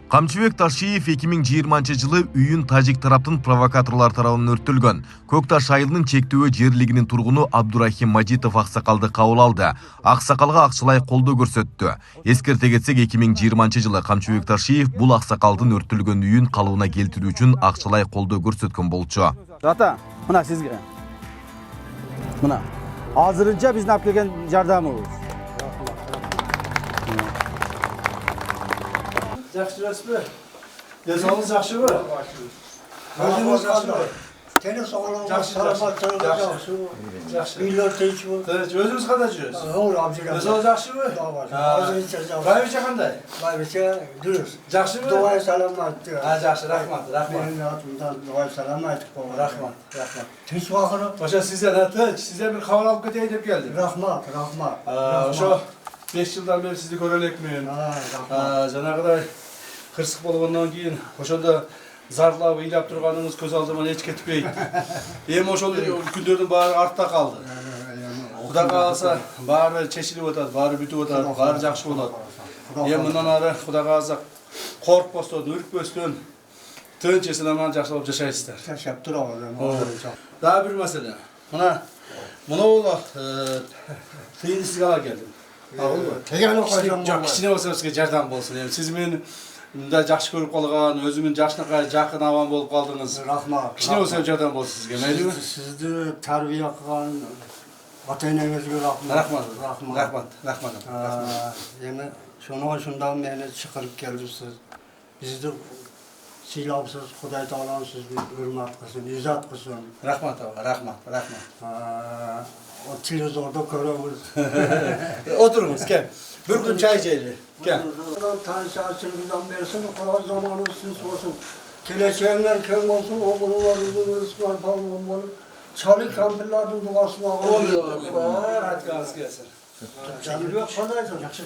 Камчыбек Ташиев 2020-жылы үйүн тажик тараптын провокаторлор тарабынан өрттөлгөн. Көк Таш айылынын чектөө жерлигинин тургуну Абдурахим Мажитов аксакалды кабыл алды. Аксакалга акчалай колдоо көрсөттү. Эскерте кетсек, 2020-жылы Камчыбек Ташиев бул аксакалдын өрттөлгөн үйүн калыбына келтирүү үчүн акчалай колдоо көрсөткөн болчу. Ата, мына сизге. Мына. Азырынча биздин алып келген жардамыбыз. Жақсы жаспы. Денсаулығыңыз жақсы ба? Өзіңіз жақсы ба? Seni sağlam Жақсы, salamat жақсы. Жақсы. Millet içiyor. Өзіңіз қандай жүресіз? Olur amca. Денсаулық жақсы ба? Azınca жақсы. Байбіше қандай? Baybiçe dürüst. Жақсы ба? Duayı salamat diyor. Жақсы, рахмат, рахмат. Benim atımdan duayı salamat. Рахмат, рахмат. Tinç vakırı. Paşa sizden bir хабар алып кетейін деп келдім. Rahmat, rahmat. Ошо 5 жылдан бeri сізді көре элекмин. Rahmat. Жанагыдай кырсык болгондон кийин ошондо зарлап ыйлап турганыңыз көз алдыман эч кетпейт. Эми ошол күндөрдүн баары артта калды. Кудай кааласа баары чечилип атат, баары бүтүп атат, баары жакшы болот. Эми мындан ары Кудай кааласа коркпостон, үркпөстөн тынч эсен аман жакшылап жашайсыздар. Teşekkür ederim. Дагы бир маселе. Мына тыйын сизге ала келдим. Tegeni koyacağım. Кичине болсо сизге жардам болсун. Эми сиз мени мындай жакшы көрүп калган, өзүңүн жакшынакай жакын абан болуп калдыңыз. Rahmat. Кичине болсо жардам болсун сизге, мейлиби? Sizni terbiye kılan ata-enеңizге rahmat. Рахмат. Yine şundan beni çıkarıp geldiniz. Bizi silahsız, Kuday Tağlan sizi hürmet kılsın, izzat kılsın. Рахмат аба, рахмат. O televizorda görüyoruz. Oturunuz, gel. Bir gün çay içelim. Gel. Tanışarsınızdan berisin, o kadar zamanı siz olsun. Geleceğinler kim olsun, oğullar, uzun falan olmalı. Çalı kampirlerden duasını alalım. Hadi gaz gelsin. Canım yok, kolay.